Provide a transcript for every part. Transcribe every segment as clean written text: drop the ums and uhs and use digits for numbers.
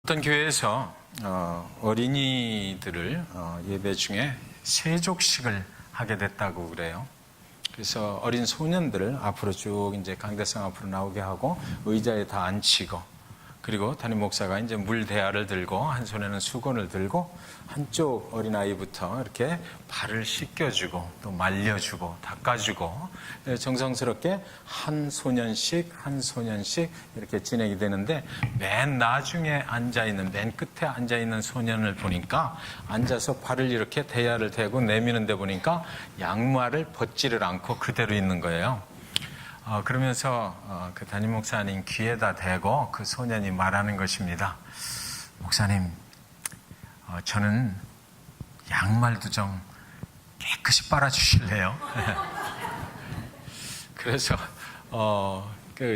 어떤 교회에서 어린이들을 예배 중에 세족식을 하게 됐다고 그래요. 그래서 어린 소년들을 앞으로 쭉 이제 강대상 앞으로 나오게 하고 의자에 다 앉히고, 그리고 담임 목사가 이제 물 대야를 들고 한 손에는 수건을 들고 한쪽 어린아이부터 이렇게 발을 씻겨주고 또 말려주고 닦아주고 정성스럽게 한 소년씩 이렇게 진행이 되는데, 맨 나중에 앉아있는, 맨 끝에 앉아있는 소년을 보니까 앉아서 발을 이렇게 대야를 대고 내미는 데 보니까 양말을 벗지를 않고 그대로 있는 거예요. 그러면서 그 담임 목사님 귀에다 대고 그 소년이 말하는 것입니다. 목사님, 저는 양말도 좀 깨끗이 빨아주실래요? 그래서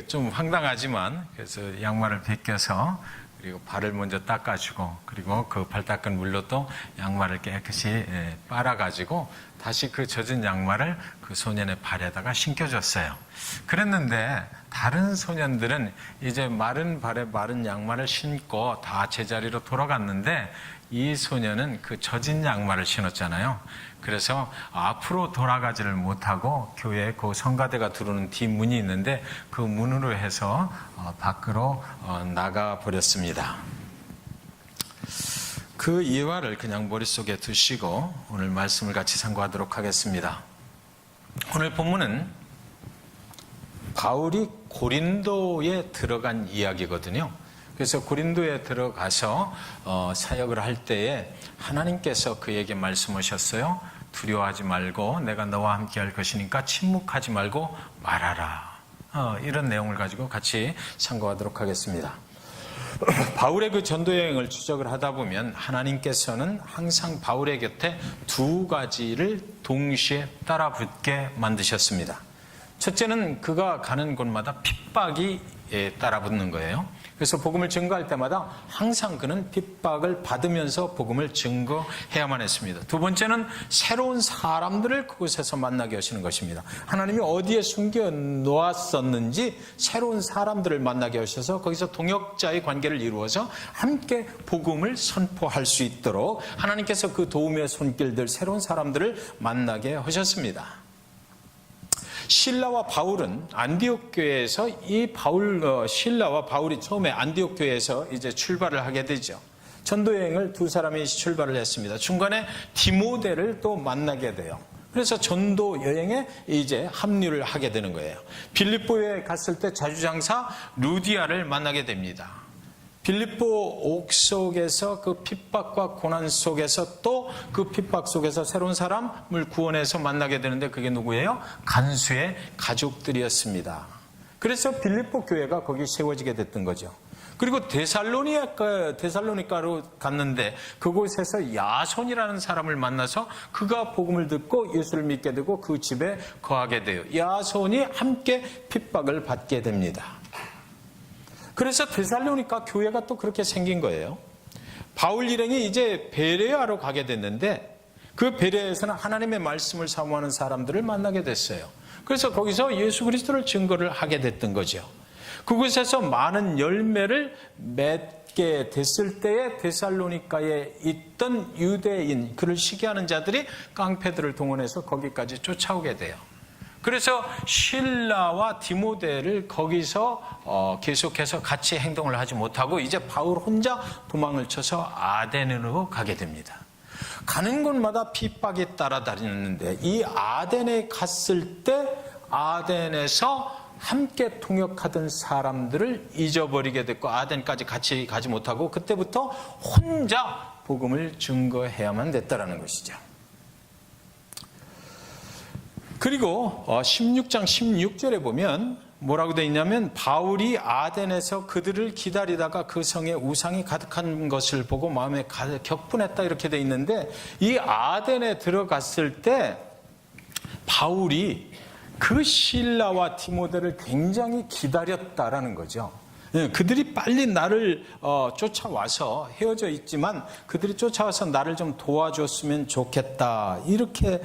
좀 황당하지만 그래서 양말을 벗겨서 그리고 발을 먼저 닦아주고, 그리고 그 발 닦은 물로 또 양말을 깨끗이 빨아가지고 다시 그 젖은 양말을 그 소년의 발에다가 신겨줬어요. 그랬는데 다른 소년들은 이제 마른 발에 마른 양말을 신고 다 제자리로 돌아갔는데, 이 소년은 그 젖은 양말을 신었잖아요. 그래서 앞으로 돌아가지를 못하고 교회에 그 성가대가 들어오는 뒷문이 있는데 그 문으로 해서 밖으로 나가 버렸습니다. 그 예화를 그냥 머릿속에 두시고 오늘 말씀을 같이 상고하도록 하겠습니다. 오늘 본문은 바울이 고린도에 들어간 이야기거든요. 그래서 고린도에 들어가서 사역을 할 때에 하나님께서 그에게 말씀하셨어요. 두려워하지 말고 내가 너와 함께 할 것이니까 침묵하지 말고 말하라. 이런 내용을 가지고 같이 상고하도록 하겠습니다. 바울의 그 전도 여행을 추적을 하다 보면 하나님께서는 항상 바울의 곁에 두 가지를 동시에 따라붙게 만드셨습니다. 첫째는 그가 가는 곳마다 핍박이 따라붙는 거예요. 그래서 복음을 증거할 때마다 항상 그는 핍박을 받으면서 복음을 증거해야만 했습니다. 두 번째는 새로운 사람들을 그곳에서 만나게 하시는 것입니다. 하나님이 어디에 숨겨 놓았었는지 새로운 사람들을 만나게 하셔서 거기서 동역자의 관계를 이루어서 함께 복음을 선포할 수 있도록 하나님께서 그 도움의 손길들, 새로운 사람들을 만나게 하셨습니다. 실라와 바울은 안디옥 교회에서 실라와 바울이 처음에 안디옥 교회에서 이제 출발을 하게 되죠. 전도 여행을 두 사람이 출발을 했습니다. 중간에 디모데를 또 만나게 돼요. 그래서 전도 여행에 이제 합류를 하게 되는 거예요. 빌립보에 갔을 때 자주장사 루디아를 만나게 됩니다. 빌립보 옥속에서 그 핍박과 고난 속에서 또 그 핍박 속에서 새로운 사람을 구원해서 만나게 되는데 그게 누구예요? 간수의 가족들이었습니다. 그래서 빌립보 교회가 거기 세워지게 됐던 거죠. 그리고 데살로니가로 갔는데 그곳에서 야손이라는 사람을 만나서 그가 복음을 듣고 예수를 믿게 되고 그 집에 거하게 돼요. 야손이 함께 핍박을 받게 됩니다. 그래서 데살로니가 교회가 또 그렇게 생긴 거예요. 바울 일행이 이제 베레아로 가게 됐는데 그 베레아에서는 하나님의 말씀을 사모하는 사람들을 만나게 됐어요. 그래서 거기서 예수 그리스도를 증거를 하게 됐던 거죠. 그곳에서 많은 열매를 맺게 됐을 때에 데살로니가에 있던 유대인, 그를 시기하는 자들이 깡패들을 동원해서 거기까지 쫓아오게 돼요. 그래서 실라와 디모데를 거기서 계속해서 같이 행동을 하지 못하고 이제 바울 혼자 도망을 쳐서 아덴으로 가게 됩니다. 가는 곳마다 핍박이 따라다니는데 이 아덴에 갔을 때 아덴에서 함께 통역하던 사람들을 잊어버리게 됐고 아덴까지 같이 가지 못하고 그때부터 혼자 복음을 증거해야만 됐다는 것이죠. 그리고 16장 16절에 보면 뭐라고 되어 있냐면 바울이 아덴에서 그들을 기다리다가 그 성에 우상이 가득한 것을 보고 마음에 격분했다 이렇게 되어 있는데, 이 아덴에 들어갔을 때 바울이 그 실라와 디모데를 굉장히 기다렸다라는 거죠. 그들이 빨리 나를 쫓아와서 헤어져 있지만 그들이 쫓아와서 나를 좀 도와줬으면 좋겠다 이렇게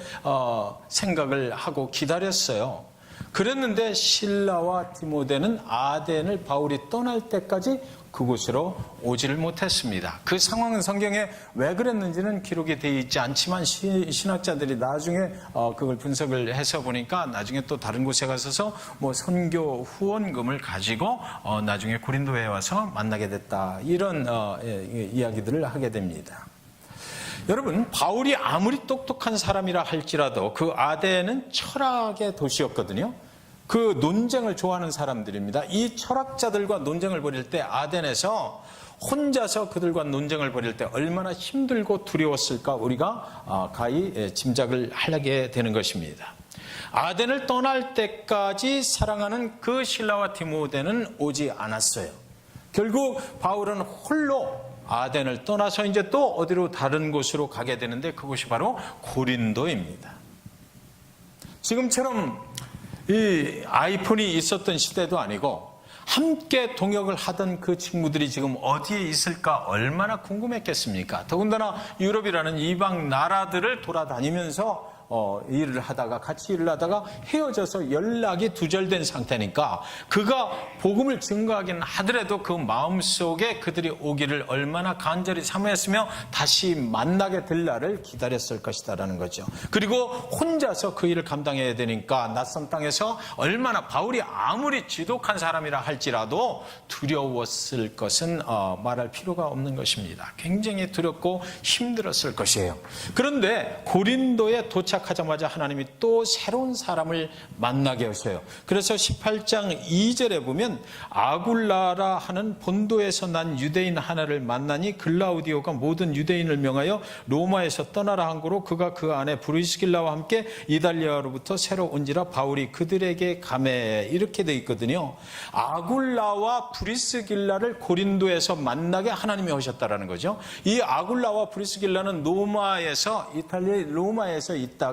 생각을 하고 기다렸어요. 그랬는데 실라와 디모데는 아덴을 바울이 떠날 때까지 그곳으로 오지를 못했습니다. 그 상황은 성경에 왜 그랬는지는 기록이 되어 있지 않지만 신학자들이 나중에 그걸 분석을 해서 보니까 나중에 또 다른 곳에 가서서 뭐 선교 후원금을 가지고 나중에 고린도에 와서 만나게 됐다, 이런 이야기들을 하게 됩니다. 여러분, 바울이 아무리 똑똑한 사람이라 할지라도 그 아덴은 철학의 도시였거든요. 그 논쟁을 좋아하는 사람들입니다. 이 철학자들과 논쟁을 벌일 때 아덴에서 혼자서 그들과 논쟁을 벌일 때 얼마나 힘들고 두려웠을까 우리가 가히 짐작을 하게 되는 것입니다. 아덴을 떠날 때까지 사랑하는 그 실라와 디모데는 오지 않았어요. 결국 바울은 홀로 아덴을 떠나서 이제 또 어디로 다른 곳으로 가게 되는데 그곳이 바로 고린도입니다. 지금처럼 이 아이폰이 있었던 시대도 아니고 함께 동역을 하던 그 친구들이 지금 어디에 있을까 얼마나 궁금했겠습니까? 더군다나 유럽이라는 이방 나라들을 돌아다니면서 같이 일을 하다가 헤어져서 연락이 두절된 상태니까 그가 복음을 증거하긴 하더라도 그 마음속에 그들이 오기를 얼마나 간절히 사모했으며 다시 만나게 될 날을 기다렸을 것이다라는 거죠. 그리고 혼자서 그 일을 감당해야 되니까 낯선 땅에서 얼마나 바울이 아무리 지독한 사람이라 할지라도 두려웠을 것은 말할 필요가 없는 것입니다. 굉장히 두렵고 힘들었을 것이에요. 그런데 고린도에 도착하자마자 하나님이 또 새로운 사람을 만나게 하셔요. 그래서 18장 2절에 보면 아굴라라 하는 본도에서 난 유대인 하나를 만나니 글라우디오가 모든 유대인을 명하여 로마에서 떠나라 한 거로 그가 그 안에 브리스길라와 함께 이달리아로부터 새로 온지라 바울이 그들에게 가매, 이렇게 돼 있거든요. 아굴라와 브리스길라를 고린도에서 만나게 하나님이 하셨다라는 거죠. 이 아굴라와 브리스길라는 로마에서, 이탈리아 로마에서 있다가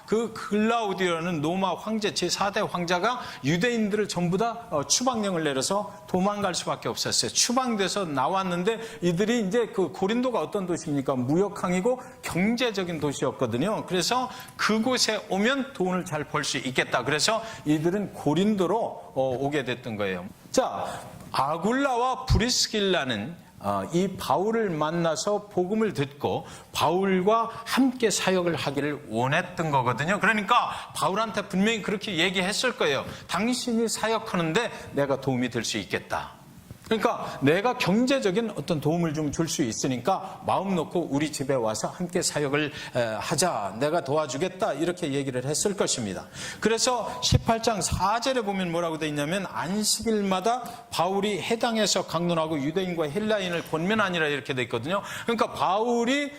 그 글라우디오라는 로마 황제 제4대 황자가 유대인들을 전부 다 추방령을 내려서 도망갈 수밖에 없었어요. 추방돼서 나왔는데 이들이 이제 그 고린도가 어떤 도시입니까? 무역항이고 경제적인 도시였거든요. 그래서 그곳에 오면 돈을 잘 벌 수 있겠다. 그래서 이들은 고린도로 오게 됐던 거예요. 자, 아굴라와 브리스길라는 이 바울을 만나서 복음을 듣고 바울과 함께 사역을 하기를 원했던 거거든요. 그러니까 바울한테 분명히 그렇게 얘기했을 거예요. 당신이 사역하는데 내가 도움이 될 수 있겠다. 그러니까 내가 경제적인 어떤 도움을 좀 줄 수 있으니까 마음 놓고 우리 집에 와서 함께 사역을 하자. 내가 도와주겠다. 이렇게 얘기를 했을 것입니다. 그래서 18장 4절에 보면 뭐라고 되어 있냐면 안식일마다 바울이 해당에서 강론하고 유대인과 헬라인을 권면하니라 이렇게 되어 있거든요. 그러니까 바울이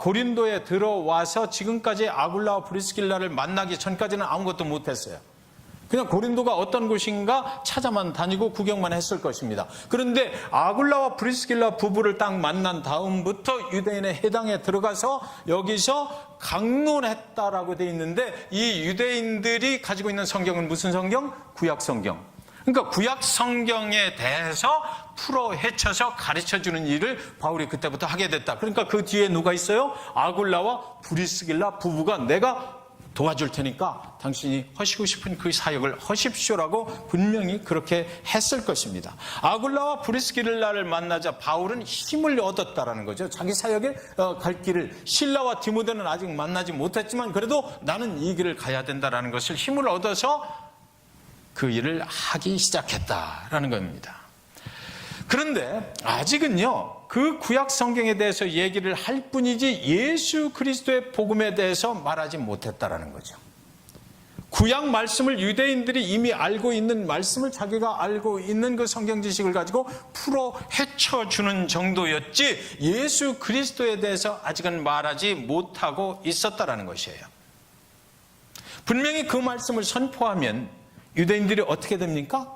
고린도에 들어와서 지금까지 아굴라와 브리스길라를 만나기 전까지는 아무것도 못했어요. 그냥 고린도가 어떤 곳인가 찾아만 다니고 구경만 했을 것입니다. 그런데 아굴라와 브리스길라 부부를 딱 만난 다음부터 유대인의 해당에 들어가서 여기서 강론했다라고 되어 있는데 이 유대인들이 가지고 있는 성경은 무슨 성경? 구약 성경. 그러니까 구약 성경에 대해서 풀어 헤쳐서 가르쳐주는 일을 바울이 그때부터 하게 됐다. 그러니까 그 뒤에 누가 있어요? 아굴라와 브리스길라 부부가 내가 도와줄 테니까 당신이 하시고 싶은 그 사역을 하십시오라고 분명히 그렇게 했을 것입니다. 아굴라와 브리스길라를 만나자 바울은 힘을 얻었다라는 거죠. 자기 사역에 갈 길을, 실라와 디모데는 아직 만나지 못했지만 그래도 나는 이 길을 가야 된다라는 것을 힘을 얻어서 그 일을 하기 시작했다라는 겁니다. 그런데 아직은요, 그 구약 성경에 대해서 얘기를 할 뿐이지 예수 그리스도의 복음에 대해서 말하지 못했다라는 거죠. 구약 말씀을 유대인들이 이미 알고 있는 말씀을 자기가 알고 있는 그 성경 지식을 가지고 풀어 헤쳐주는 정도였지 예수 그리스도에 대해서 아직은 말하지 못하고 있었다라는 것이에요. 분명히 그 말씀을 선포하면 유대인들이 어떻게 됩니까?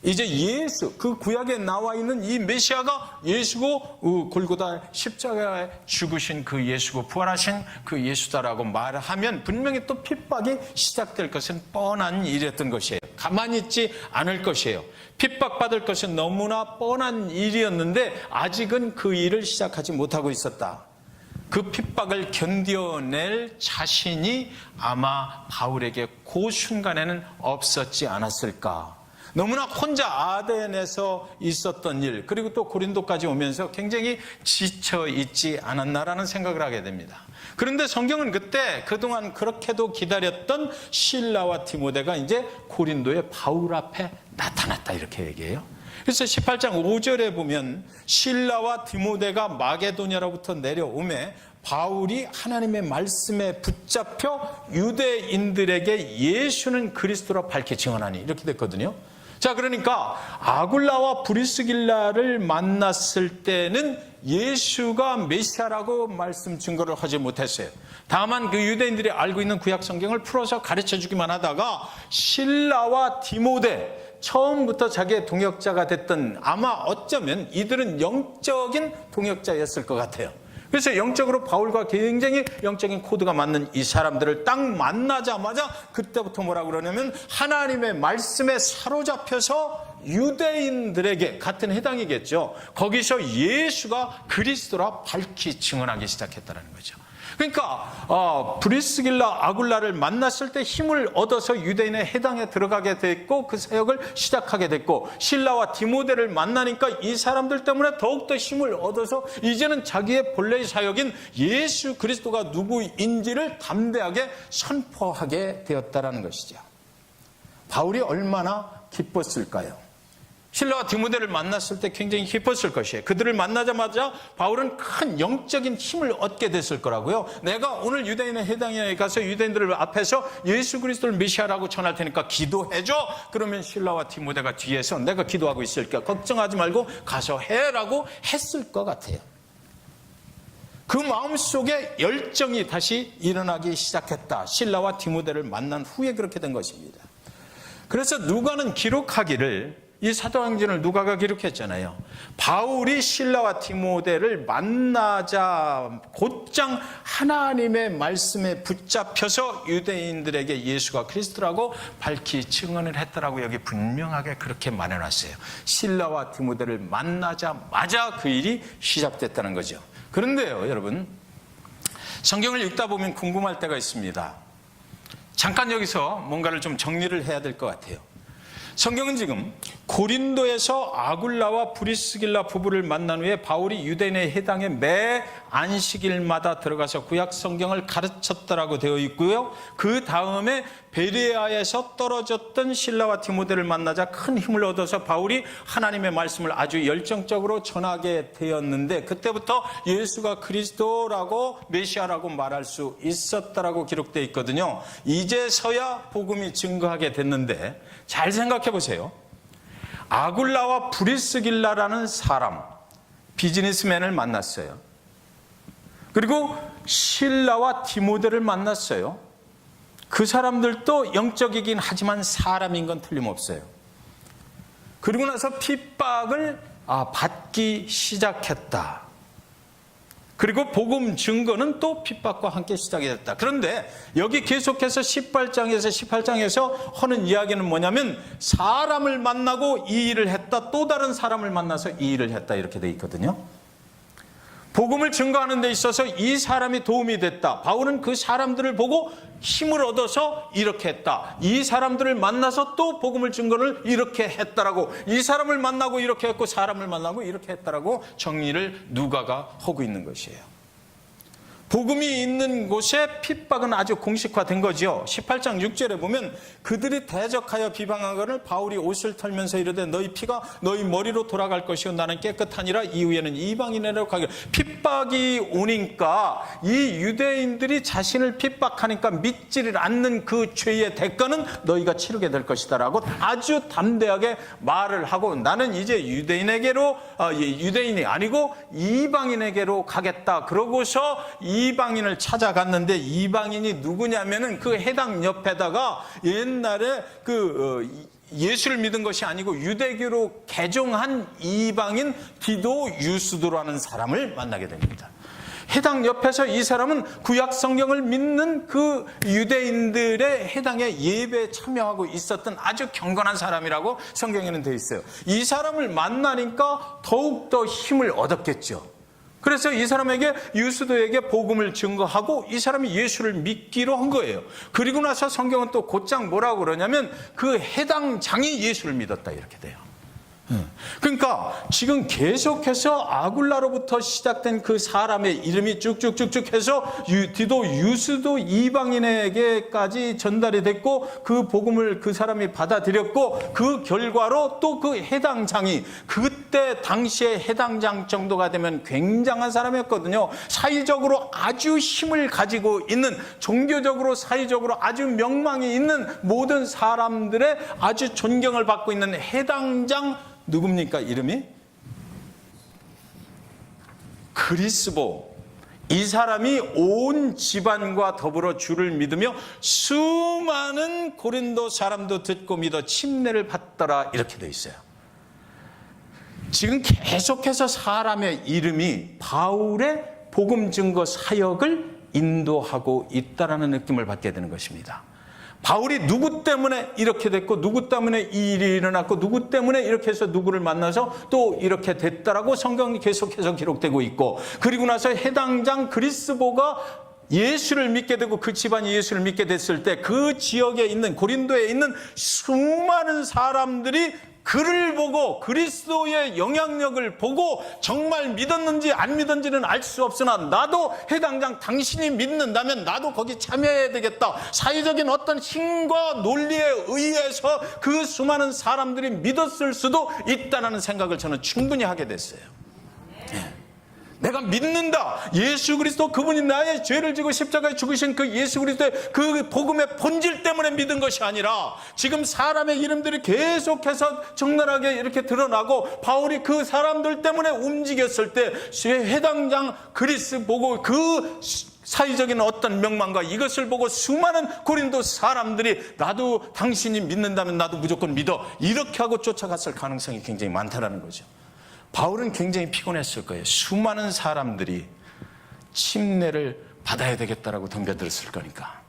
이제 예수, 그 구약에 나와 있는 이 메시아가 예수고 골고다 십자가에 죽으신 그 예수고 부활하신 그 예수다라고 말하면 분명히 또 핍박이 시작될 것은 뻔한 일이었던 것이에요. 가만히 있지 않을 것이에요. 핍박받을 것은 너무나 뻔한 일이었는데 아직은 그 일을 시작하지 못하고 있었다. 그 핍박을 견뎌낼 자신이 아마 바울에게 그 순간에는 없었지 않았을까. 너무나 혼자 아덴에서 있었던 일, 그리고 또 고린도까지 오면서 굉장히 지쳐 있지 않았나라는 생각을 하게 됩니다. 그런데 성경은 그때 그동안 그렇게도 기다렸던 실라와 디모데가 이제 고린도의 바울 앞에 나타났다 이렇게 얘기해요. 그래서 18장 5절에 보면 실라와 디모데가 마게도냐로부터 내려오매 바울이 하나님의 말씀에 붙잡혀 유대인들에게 예수는 그리스도라 밝히 증언하니 이렇게 됐거든요. 자, 그러니까 아굴라와 브리스길라를 만났을 때는 예수가 메시아라고 말씀 증거를 하지 못했어요. 다만 그 유대인들이 알고 있는 구약 성경을 풀어서 가르쳐 주기만 하다가 실라와 디모데, 처음부터 자기의 동역자가 됐던, 아마 어쩌면 이들은 영적인 동역자였을 것 같아요. 그래서 영적으로 바울과 굉장히 영적인 코드가 맞는 이 사람들을 딱 만나자마자 그때부터 뭐라고 그러냐면 하나님의 말씀에 사로잡혀서 유대인들에게, 같은 해당이겠죠, 거기서 예수가 그리스도라 밝히 증언하기 시작했다는 거죠. 그러니까 브리스길라 아굴라를 만났을 때 힘을 얻어서 유대인의 해당에 들어가게 됐고 그 사역을 시작하게 됐고, 실라와 디모데를 만나니까 이 사람들 때문에 더욱더 힘을 얻어서 이제는 자기의 본래의 사역인 예수 그리스도가 누구인지를 담대하게 선포하게 되었다는 것이죠. 바울이 얼마나 기뻤을까요? 실라와 디모데를 만났을 때 굉장히 기뻤을 것이에요. 그들을 만나자마자 바울은 큰 영적인 힘을 얻게 됐을 거라고요. 내가 오늘 유대인의 해당에 가서 유대인들 앞에서 예수 그리스도를 메시아라고 전할 테니까 기도해줘. 그러면 실라와 디모데가 뒤에서 내가 기도하고 있을게, 걱정하지 말고 가서 해라고 했을 것 같아요. 그 마음속에 열정이 다시 일어나기 시작했다. 실라와 디모데를 만난 후에 그렇게 된 것입니다. 그래서 누가는 기록하기를, 이 사도행전을 누가가 기록했잖아요. 바울이 실라와 디모데를 만나자 곧장 하나님의 말씀에 붙잡혀서 유대인들에게 예수가 그리스도라고 밝히 증언을 했다라고 여기 분명하게 그렇게 말해놨어요. 실라와 디모데를 만나자마자 그 일이 시작됐다는 거죠. 그런데요, 여러분, 성경을 읽다 보면 궁금할 때가 있습니다. 잠깐 여기서 뭔가를 좀 정리를 해야 될 것 같아요. 성경은 지금 고린도에서 아굴라와 브리스길라 부부를 만난 후에 바울이 유대인의 해당에 매 안식일마다 들어가서 구약 성경을 가르쳤다라고 되어 있고요. 그 다음에 베레아에서 떨어졌던 실라와 디모데를 만나자 큰 힘을 얻어서 바울이 하나님의 말씀을 아주 열정적으로 전하게 되었는데, 그때부터 예수가 그리스도라고 메시아라고 말할 수 있었다라고 기록되어 있거든요. 이제서야 복음이 증거하게 됐는데, 잘 생각해 보세요. 아굴라와 브리스길라라는 사람, 비즈니스맨을 만났어요. 그리고 실라와 디모데를 만났어요. 그 사람들도 영적이긴 하지만 사람인 건 틀림없어요. 그리고 나서 핍박을 받기 시작했다. 그리고 복음 증거는 또 핍박과 함께 시작이 됐다. 그런데 여기 계속해서 18장에서 하는 이야기는 뭐냐면 사람을 만나고 이 일을 했다, 또 다른 사람을 만나서 이 일을 했다, 이렇게 돼 있거든요. 복음을 증거하는 데 있어서 이 사람이 도움이 됐다. 바울은 그 사람들을 보고 힘을 얻어서 이렇게 했다. 이 사람들을 만나서 또 복음을 증거를 이렇게 했다라고, 이 사람을 만나고 이렇게 했고 사람을 만나고 이렇게 했다라고 정리를 누가가 하고 있는 것이에요. 복음이 있는 곳에 핍박은 아주 공식화된 거죠. 18장 6절에 보면 그들이 대적하여 비방하거늘 바울이 옷을 털면서 이르되 너희 피가 너희 머리로 돌아갈 것이요 나는 깨끗하니라. 이후에는 이방인으로 가기를. 핍박이 오니까 이 유대인들이 자신을 핍박하니까 믿지를 않는 그 죄의 대가는 너희가 치르게 될 것이다 라고 아주 담대하게 말을 하고, 나는 이제 유대인이 아니고 이방인에게로 가겠다. 그러고서 이방인을 찾아갔는데, 이방인이 누구냐면은 그 해당 옆에다가 옛날에 예수를 믿은 것이 아니고 유대교로 개종한 이방인 디도 유스도라는 사람을 만나게 됩니다. 해당 옆에서 이 사람은 구약 성경을 믿는 그 유대인들의 해당에 예배에 참여하고 있었던 아주 경건한 사람이라고 성경에는 되어 있어요. 이 사람을 만나니까 더욱더 힘을 얻었겠죠. 그래서 이 사람에게, 유스도에게 복음을 증거하고 이 사람이 예수를 믿기로 한 거예요. 그리고 나서 성경은 또 곧장 뭐라고 그러냐면 그 해당 장이 예수를 믿었다 이렇게 돼요. 그러니까 지금 계속해서 아굴라로부터 시작된 그 사람의 이름이 쭉쭉쭉쭉 해서 디도 유스도 이방인에게까지 전달이 됐고, 그 복음을 그 사람이 받아들였고, 그 결과로 또 그 해당장이, 그때 당시에 해당장 정도가 되면 굉장한 사람이었거든요. 사회적으로 아주 힘을 가지고 있는, 종교적으로 사회적으로 아주 명망이 있는 모든 사람들의 아주 존경을 받고 있는 해당장, 누굽니까? 이름이? 그리스보. 이 사람이 온 집안과 더불어 주를 믿으며 수많은 고린도 사람도 듣고 믿어 침례를 받더라 이렇게 되어 있어요. 지금 계속해서 사람의 이름이 바울의 복음 증거 사역을 인도하고 있다라는 느낌을 받게 되는 것입니다. 바울이 누구 때문에 이렇게 됐고, 누구 때문에 이 일이 일어났고, 누구 때문에 이렇게 해서 누구를 만나서 또 이렇게 됐다라고 성경이 계속해서 기록되고 있고, 그리고 나서 해당장 그리스보가 예수를 믿게 되고 그 집안이 예수를 믿게 됐을 때 그 지역에 있는, 고린도에 있는 수많은 사람들이 그를 보고, 그리스도의 영향력을 보고 정말 믿었는지 안 믿었는지는 알 수 없으나 나도 해당장 당신이 믿는다면 나도 거기 참여해야 되겠다. 사회적인 어떤 힘과 논리에 의해서 그 수많은 사람들이 믿었을 수도 있다는 생각을 저는 충분히 하게 됐어요. 내가 믿는다. 예수 그리스도, 그분이 나의 죄를 지고 십자가에 죽으신 그 예수 그리스도의 그 복음의 본질 때문에 믿은 것이 아니라, 지금 사람의 이름들이 계속해서 적나라하게 이렇게 드러나고 바울이 그 사람들 때문에 움직였을 때 해당장 그리스 보고 그 사회적인 어떤 명망과 이것을 보고 수많은 고린도 사람들이 나도 당신이 믿는다면 나도 무조건 믿어 이렇게 하고 쫓아갔을 가능성이 굉장히 많다는 거죠. 바울은 굉장히 피곤했을 거예요. 수많은 사람들이 침례를 받아야 되겠다라고 덤벼들었을 거니까.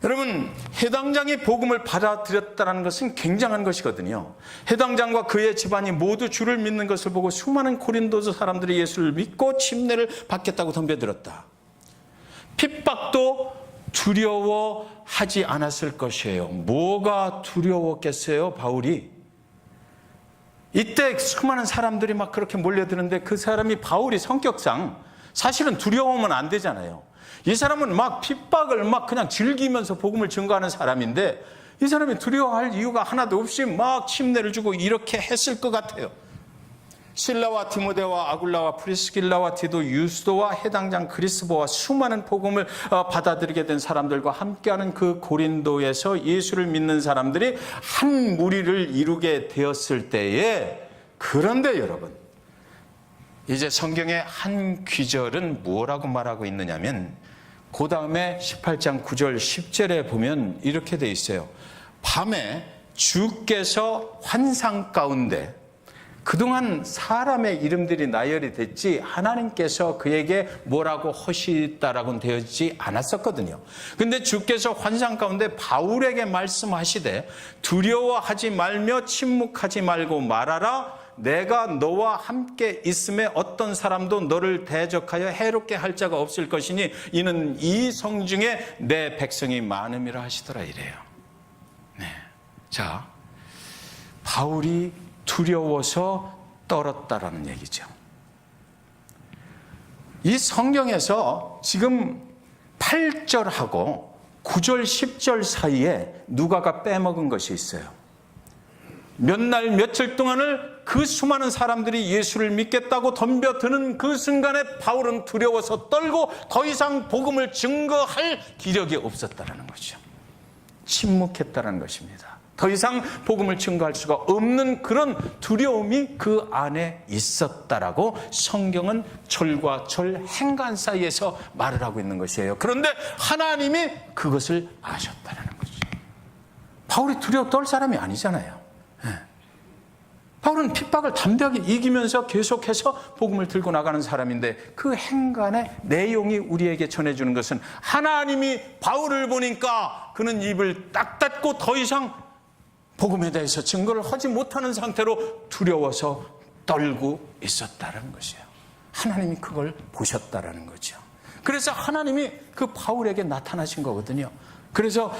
여러분, 해당장이 복음을 받아들였다는 것은 굉장한 것이거든요. 해당장과 그의 집안이 모두 주를 믿는 것을 보고 수많은 고린도 사람들이 예수를 믿고 침례를 받겠다고 덤벼들었다. 핍박도 두려워하지 않았을 것이에요. 뭐가 두려웠겠어요, 바울이? 이때 수많은 사람들이 막 그렇게 몰려드는데 그 사람이, 바울이 성격상 사실은 두려워하면 안 되잖아요. 이 사람은 막 핍박을 막 그냥 즐기면서 복음을 증거하는 사람인데 이 사람이 두려워할 이유가 하나도 없이 막 침례를 주고 이렇게 했을 것 같아요. 실라와 디모데와 아굴라와 프리스길라와 디도 유스도와 해당장 그리스보와 수많은 복음을 받아들이게 된 사람들과 함께하는 그 고린도에서 예수를 믿는 사람들이 한 무리를 이루게 되었을 때에, 그런데 여러분, 이제 성경의 한 귀절은 뭐라고 말하고 있느냐면, 그 다음에 18장 9절 10절에 보면 이렇게 돼 있어요. 밤에 주께서 환상 가운데, 그동안 사람의 이름들이 나열이 됐지 하나님께서 그에게 뭐라고 하시다라고는 되어있지 않았었거든요. 근데 주께서 환상 가운데 바울에게 말씀하시되 두려워하지 말며 침묵하지 말고 말하라. 내가 너와 함께 있음에 어떤 사람도 너를 대적하여 해롭게 할 자가 없을 것이니 이는 이 성중에 내 백성이 많음이라 하시더라 이래요. 네. 자, 바울이 두려워서 떨었다라는 얘기죠. 이 성경에서 지금 8절하고 9절, 10절 사이에 누가가 빼먹은 것이 있어요. 몇 날, 며칠 동안을 그 수많은 사람들이 예수를 믿겠다고 덤벼드는 그 순간에 바울은 두려워서 떨고 더 이상 복음을 증거할 기력이 없었다는 거죠. 침묵했다는 것입니다. 더 이상 복음을 증거할 수가 없는 그런 두려움이 그 안에 있었다라고 성경은 절과 절 행간 사이에서 말을 하고 있는 것이에요. 그런데 하나님이 그것을 아셨다는 거죠. 바울이 두려워 떨 사람이 아니잖아요. 바울은 핍박을 담대하게 이기면서 계속해서 복음을 들고 나가는 사람인데 그 행간의 내용이 우리에게 전해주는 것은 하나님이 바울을 보니까 그는 입을 딱 닫고 더 이상 복음에 대해서 증거를 하지 못하는 상태로 두려워서 떨고 있었다는 것이에요. 하나님이 그걸 보셨다라는 거죠. 그래서 하나님이 그 바울에게 나타나신 거거든요. 그래서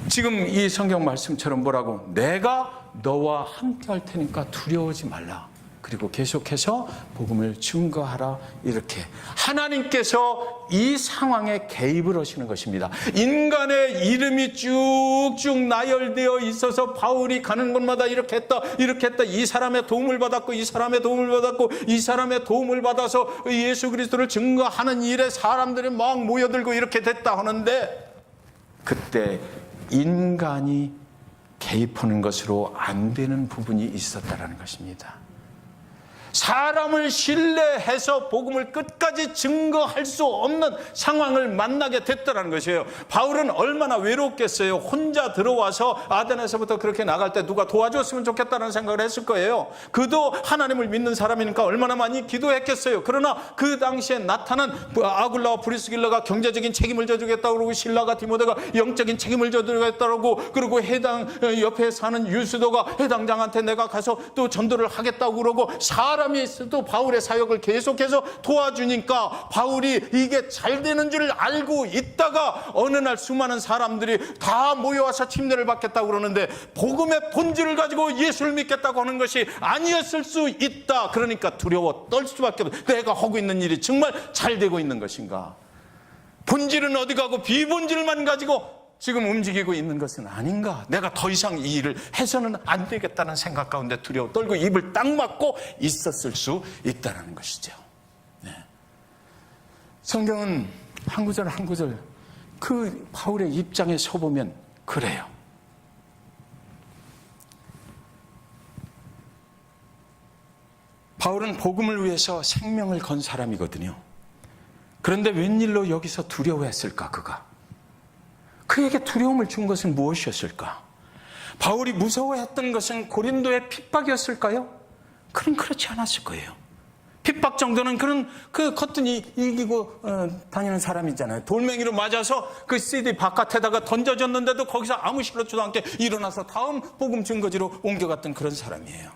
지금 이 성경 말씀처럼 뭐라고? 내가 너와 함께 할 테니까 두려워하지 말라. 그리고 계속해서 복음을 증거하라. 이렇게 하나님께서 이 상황에 개입을 하시는 것입니다. 인간의 이름이 쭉쭉 나열되어 있어서 바울이 가는 곳마다 이렇게 했다, 이렇게 했다. 이 사람의 도움을 받았고, 이 사람의 도움을 받았고, 이 사람의 도움을 받아서 예수 그리스도를 증거하는 일에 사람들이 막 모여들고 이렇게 됐다 하는데, 그때 인간이 개입하는 것으로 안 되는 부분이 있었다라는 것입니다. 사람을 신뢰해서 복음을 끝까지 증거할 수 없는 상황을 만나게 됐다는 것이에요. 바울은 얼마나 외롭겠어요. 혼자 들어와서 아덴에서부터 그렇게 나갈 때 누가 도와줬으면 좋겠다는 생각을 했을 거예요. 그도 하나님을 믿는 사람이니까 얼마나 많이 기도했겠어요. 그러나 그 당시에 나타난 아굴라와 브리스길라가 경제적인 책임을 져주겠다고 그러고, 실라가 디모데가 영적인 책임을 져주겠다고 그러고, 해당 옆에 사는 유스도가 해당장한테 내가 가서 또 전도를 하겠다고 그러고, 사람이 또 바울의 사역을 계속해서 도와주니까 바울이 이게 잘 되는 줄 알고 있다가 어느 날 수많은 사람들이 다 모여와서 침례를 받겠다고 그러는데, 복음의 본질을 가지고 예수를 믿겠다고 하는 것이 아니었을 수 있다. 그러니까 두려워 떨 수밖에 없어. 내가 하고 있는 일이 정말 잘 되고 있는 것인가? 본질은 어디 가고 비본질만 가지고 지금 움직이고 있는 것은 아닌가? 내가 더 이상 이 일을 해서는 안 되겠다는 생각 가운데 두려워 떨고 입을 딱 막고 있었을 수 있다는 것이죠. 네. 성경은 한 구절 한 구절 그 바울의 입장에 서보면 그래요. 바울은 복음을 위해서 생명을 건 사람이거든요. 그런데 웬일로 여기서 두려워했을까? 그에게 두려움을 준 것은 무엇이었을까? 바울이 무서워했던 것은 고린도의 핍박이었을까요? 그럼 그렇지 않았을 거예요. 핍박 정도는 그 커튼이 이기고 다니는 사람이잖아요. 돌멩이로 맞아서 그 CD 바깥에다가 던져졌는데도 거기서 아무 시끄럽지도 않게 일어나서 다음 복음 증거지로 옮겨갔던 그런 사람이에요.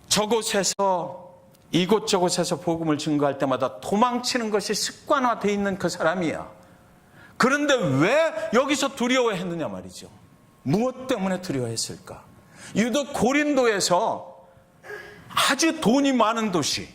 저곳에서 이곳저곳에서 복음을 증거할 때마다 도망치는 것이 습관화되어 있는 그 사람이야. 그런데 왜 여기서 두려워했느냐 말이죠. 무엇 때문에 두려워했을까? 유독 고린도에서 아주 돈이 많은 도시,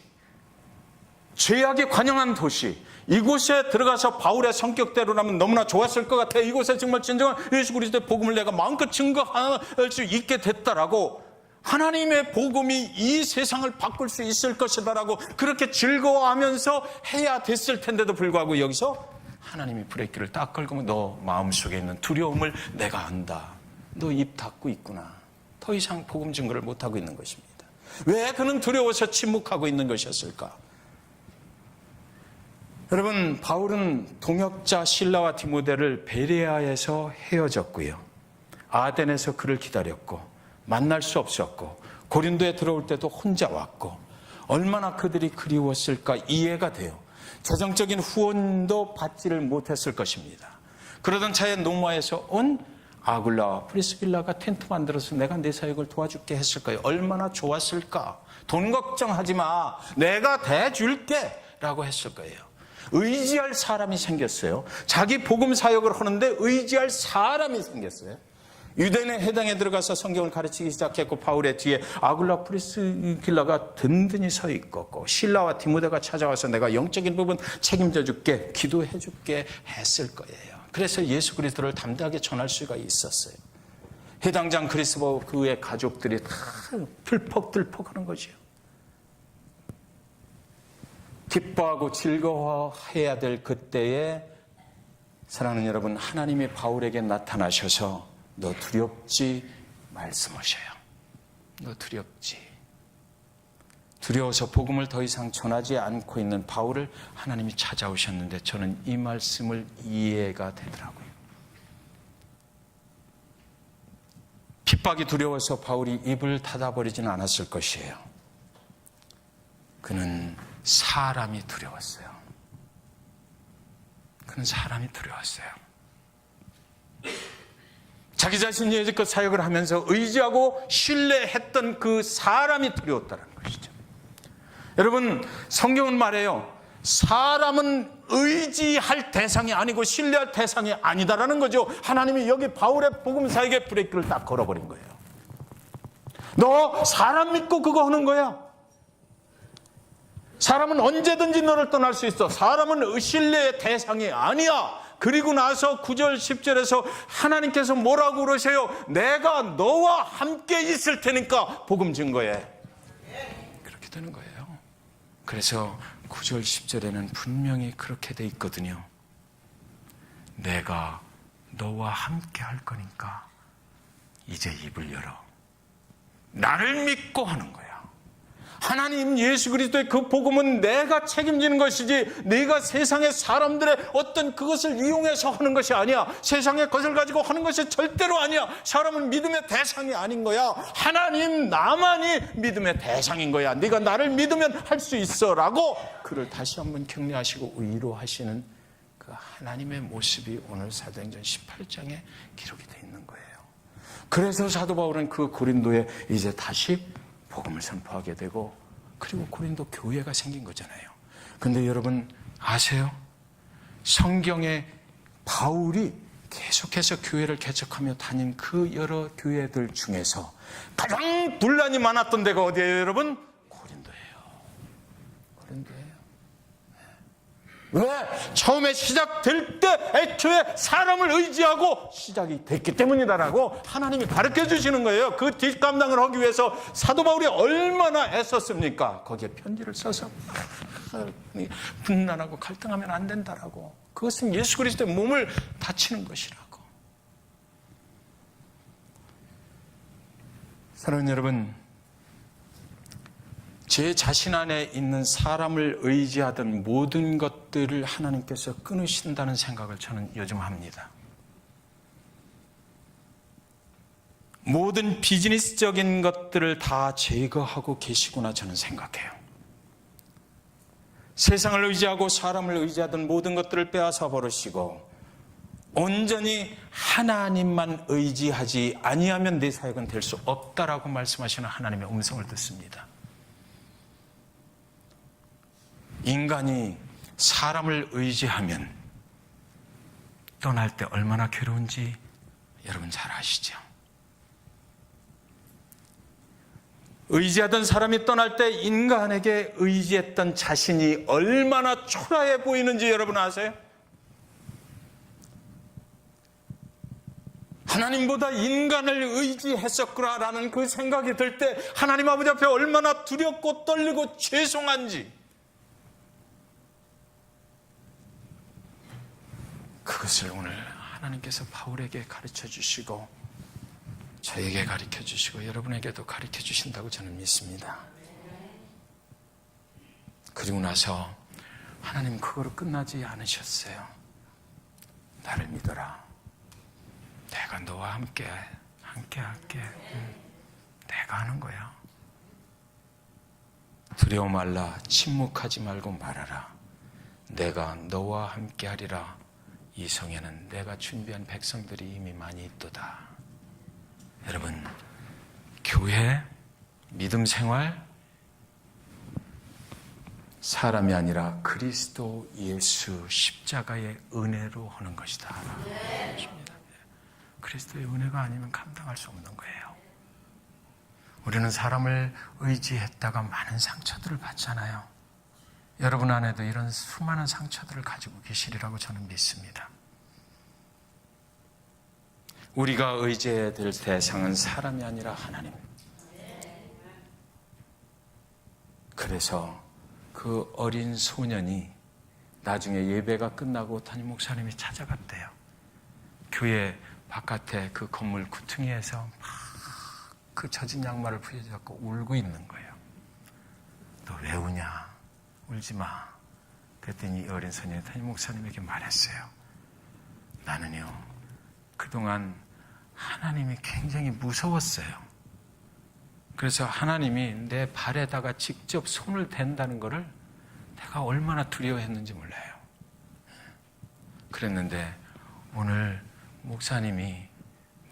죄악이 관영한 도시, 이곳에 들어가서 바울의 성격대로라면 너무나 좋았을 것 같아요. 이곳에 정말 진정한 예수 그리스도의 복음을 내가 마음껏 증거할 수 있게 됐다라고, 하나님의 복음이 이 세상을 바꿀 수 있을 것이다라고 그렇게 즐거워하면서 해야 됐을 텐데도 불구하고 여기서 하나님이 브레이크를 딱 걸고, 너 마음속에 있는 두려움을 내가 안다. 너 입 닫고 있구나. 더 이상 복음 증거를 못하고 있는 것입니다. 왜 그는 두려워서 침묵하고 있는 것이었을까? 여러분, 바울은 동역자 실라와 디모데를 베레아에서 헤어졌고요. 아덴에서 그를 기다렸고, 만날 수 없었고, 고린도에 들어올 때도 혼자 왔고, 얼마나 그들이 그리웠을까 이해가 돼요. 재정적인 후원도 받지를 못했을 것입니다. 그러던 차에 노마에서 온 아굴라와 프리스길라가 텐트 만들어서 내가 내 사역을 도와줄게 했을까요? 얼마나 좋았을까? 돈 걱정하지 마, 내가 대줄게 라고 했을 거예요. 의지할 사람이 생겼어요. 자기 복음 사역을 하는데 의지할 사람이 생겼어요. 유대인의 해당에 들어가서 성경을 가르치기 시작했고, 바울의 뒤에 아굴라 프리스길라가 든든히 서 있고, 실라와 디모데가 찾아와서 내가 영적인 부분 책임져 줄게, 기도해 줄게 했을 거예요. 그래서 예수 그리스도를 담대하게 전할 수가 있었어요. 해당장 그리스도 그의 가족들이 다 들퍽들퍽 하는 거죠. 기뻐하고 즐거워해야 될 그때에, 사랑하는 여러분, 하나님이 바울에게 나타나셔서 너 두렵지 말씀하셔요. 너 두렵지. 두려워서 복음을 더 이상 전하지 않고 있는 바울을 하나님이 찾아오셨는데, 저는 이 말씀을 이해가 되더라고요. 핍박이 두려워서 바울이 입을 닫아버리지는 않았을 것이에요. 그는 사람이 두려웠어요. 그는 사람이 두려웠어요. 자기 자신이 여지껏 사역을 하면서 의지하고 신뢰했던 그 사람이 두려웠다는 것이죠. 여러분, 성경은 말해요. 사람은 의지할 대상이 아니고 신뢰할 대상이 아니다라는 거죠. 하나님이 여기 바울의 복음사에게 브레이크를 딱 걸어버린 거예요. 너 사람 믿고 그거 하는 거야. 사람은 언제든지 너를 떠날 수 있어. 사람은 신뢰의 대상이 아니야. 그리고 나서 9절 10절에서 하나님께서 뭐라고 그러세요? 내가 너와 함께 있을 테니까 복음 증거해. 그렇게 되는 거예요. 그래서 9절 10절에는 분명히 그렇게 돼 있거든요. 내가 너와 함께 할 거니까 이제 입을 열어. 나를 믿고 하는 거야. 하나님 예수 그리스도의 그 복음은 내가 책임지는 것이지 네가 세상의 사람들의 어떤 그것을 이용해서 하는 것이 아니야. 세상의 것을 가지고 하는 것이 절대로 아니야. 사람은 믿음의 대상이 아닌 거야. 하나님 나만이 믿음의 대상인 거야. 네가 나를 믿으면 할 수 있어 라고 그를 다시 한번 격려하시고 위로하시는 그 하나님의 모습이 오늘 사도행전 18장에 기록이 되어 있는 거예요. 그래서 사도 바울은 그 고린도에 이제 다시 복음을 선포하게 되고 그리고 고린도 교회가 생긴 거잖아요. 근데 여러분 아세요? 성경에 바울이 계속해서 교회를 개척하며 다닌 그 여러 교회들 중에서 가장 분란이 많았던 데가 어디예요, 여러분? 고린도예요. 고린도예요. 왜? 처음에 시작될 때 애초에 사람을 의지하고 시작이 됐기 때문이다라고 하나님이 가르쳐 주시는 거예요. 그 뒷감당을 하기 위해서 사도 바울이 얼마나 애썼습니까? 거기에 편지를 써서 분란하고 갈등하면 안 된다라고. 그것은 예수 그리스도의 몸을 다치는 것이라고. 사랑하는 여러분, 제 자신 안에 있는 사람을 의지하던 모든 것들을 하나님께서 끊으신다는 생각을 저는 요즘 합니다. 모든 비즈니스적인 것들을 다 제거하고 계시구나 저는 생각해요. 세상을 의지하고 사람을 의지하던 모든 것들을 빼앗아 버리시고 온전히 하나님만 의지하지 아니하면 내 사역은 될 수 없다라고 말씀하시는 하나님의 음성을 듣습니다. 인간이 사람을 의지하면 떠날 때 얼마나 괴로운지 여러분 잘 아시죠? 의지하던 사람이 떠날 때 인간에게 의지했던 자신이 얼마나 초라해 보이는지 여러분 아세요? 하나님보다 인간을 의지했었구나라는 그 생각이 들 때 하나님 아버지 앞에 얼마나 두렵고 떨리고 죄송한지 그것을 오늘 하나님께서 바울에게 가르쳐 주시고 저에게 가르쳐 주시고 여러분에게도 가르쳐 주신다고 저는 믿습니다. 그리고 나서 하나님 그거로 끝나지 않으셨어요. 나를 믿어라. 내가 너와 함께 할게. 내가 하는 거야. 두려워 말라. 침묵하지 말고 말하라. 내가 너와 함께 하리라. 이 성에는 내가 준비한 백성들이 이미 많이 있도다. 여러분, 교회, 믿음 생활, 사람이 아니라 그리스도 예수 십자가의 은혜로 하는 것이다. 그리스도의 은혜가 아니면 감당할 수 없는 거예요. 우리는 사람을 의지했다가 많은 상처들을 받잖아요. 여러분 안에도 이런 수많은 상처들을 가지고 계시리라고 저는 믿습니다. 우리가 의지해야 될 대상은 사람이 아니라 하나님. 그래서 그 어린 소년이 나중에 예배가 끝나고 담임 목사님이 찾아갔대요. 교회 바깥에 그 건물 구퉁이에서 막 그 젖은 양말을 부여잡고 울고 있는 거예요. 너 왜 우냐? 울지 마. 그랬더니 이 어린 소년이 담임 목사님에게 말했어요. 나는요, 그동안 하나님이 굉장히 무서웠어요. 그래서 하나님이 내 발에다가 직접 손을 댄다는 것을 내가 얼마나 두려워했는지 몰라요. 그랬는데 오늘 목사님이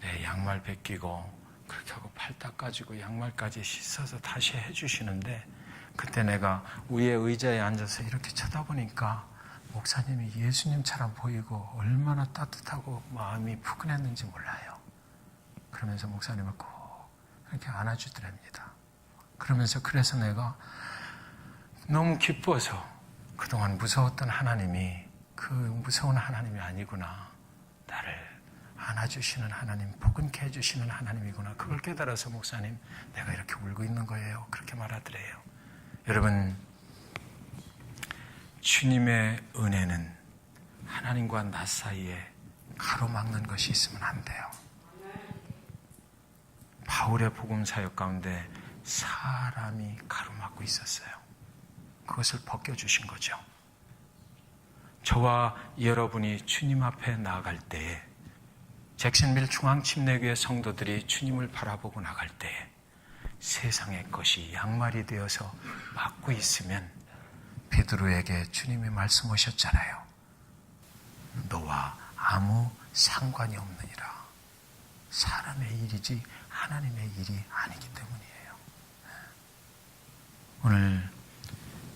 내 양말 벗기고 그렇게 하고 팔 닦아주고 양말까지 씻어서 다시 해주시는데, 그때 내가 위에 의자에 앉아서 이렇게 쳐다보니까 목사님이 예수님처럼 보이고 얼마나 따뜻하고 마음이 푸근했는지 몰라요. 그러면서 목사님을 꼭 그렇게 안아주더랍니다. 그러면서 그래서 내가 너무 기뻐서 그동안 무서웠던 하나님이 그 무서운 하나님이 아니구나, 나를 안아주시는 하나님, 포근케 해주시는 하나님이구나, 그걸 깨달아서 목사님 내가 이렇게 울고 있는 거예요, 그렇게 말하더래요. 여러분, 주님의 은혜는 하나님과 나 사이에 가로막는 것이 있으면 안 돼요. 바울의 복음 사역 가운데 사람이 가로막고 있었어요. 그것을 벗겨주신 거죠. 저와 여러분이 주님 앞에 나아갈 때에, 잭슨빌 중앙침례교회 성도들이 주님을 바라보고 나갈 때에 세상의 것이 양말이 되어서 막고 있으면 베드로에게 주님이 말씀하셨잖아요. 너와 아무 상관이 없느니라. 사람의 일이지 하나님의 일이 아니기 때문이에요. 오늘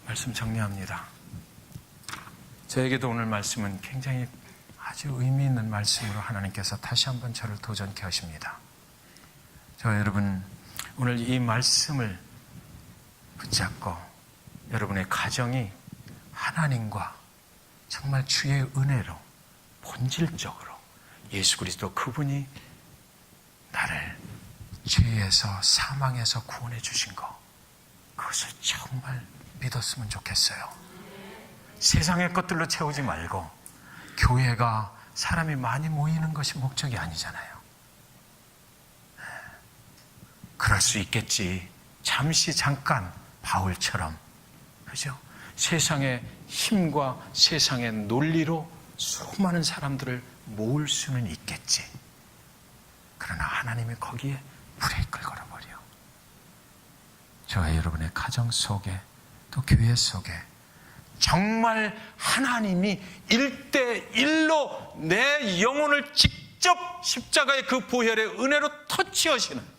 말씀 정리합니다. 저에게도 오늘 말씀은 굉장히 아주 의미 있는 말씀으로 하나님께서 다시 한번 저를 도전케 하십니다. 여러분, 오늘 이 말씀을 붙잡고 여러분의 가정이 하나님과 정말 주의 은혜로 본질적으로 예수 그리스도 그분이 나를 죄에서 사망에서 구원해 주신 거, 그것을 정말 믿었으면 좋겠어요. 세상의 것들로 채우지 말고, 교회가 사람이 많이 모이는 것이 목적이 아니잖아요. 그럴 수 있겠지. 잠시 잠깐 바울처럼, 그죠? 세상의 힘과 세상의 논리로 수많은 사람들을 모을 수는 있겠지. 그러나 하나님이 거기에 브레이크를 걸어버려. 저와 여러분의 가정 속에, 또 교회 속에 정말 하나님이 1대1로 내 영혼을 직접 십자가의 그 보혈의 은혜로 터치하시는,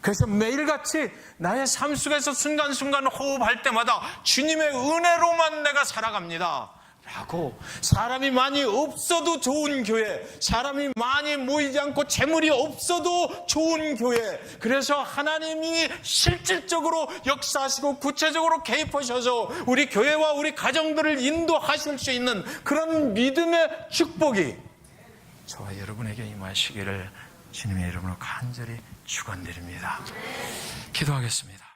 그래서 매일같이 나의 삶 속에서 순간순간 호흡할 때마다 주님의 은혜로만 내가 살아갑니다 라고, 사람이 많이 없어도 좋은 교회, 사람이 많이 모이지 않고 재물이 없어도 좋은 교회, 그래서 하나님이 실질적으로 역사하시고 구체적으로 개입하셔서 우리 교회와 우리 가정들을 인도하실 수 있는 그런 믿음의 축복이 저와 여러분에게 임하시기를 주님의 이름으로 간절히 축원드립니다. 기도하겠습니다.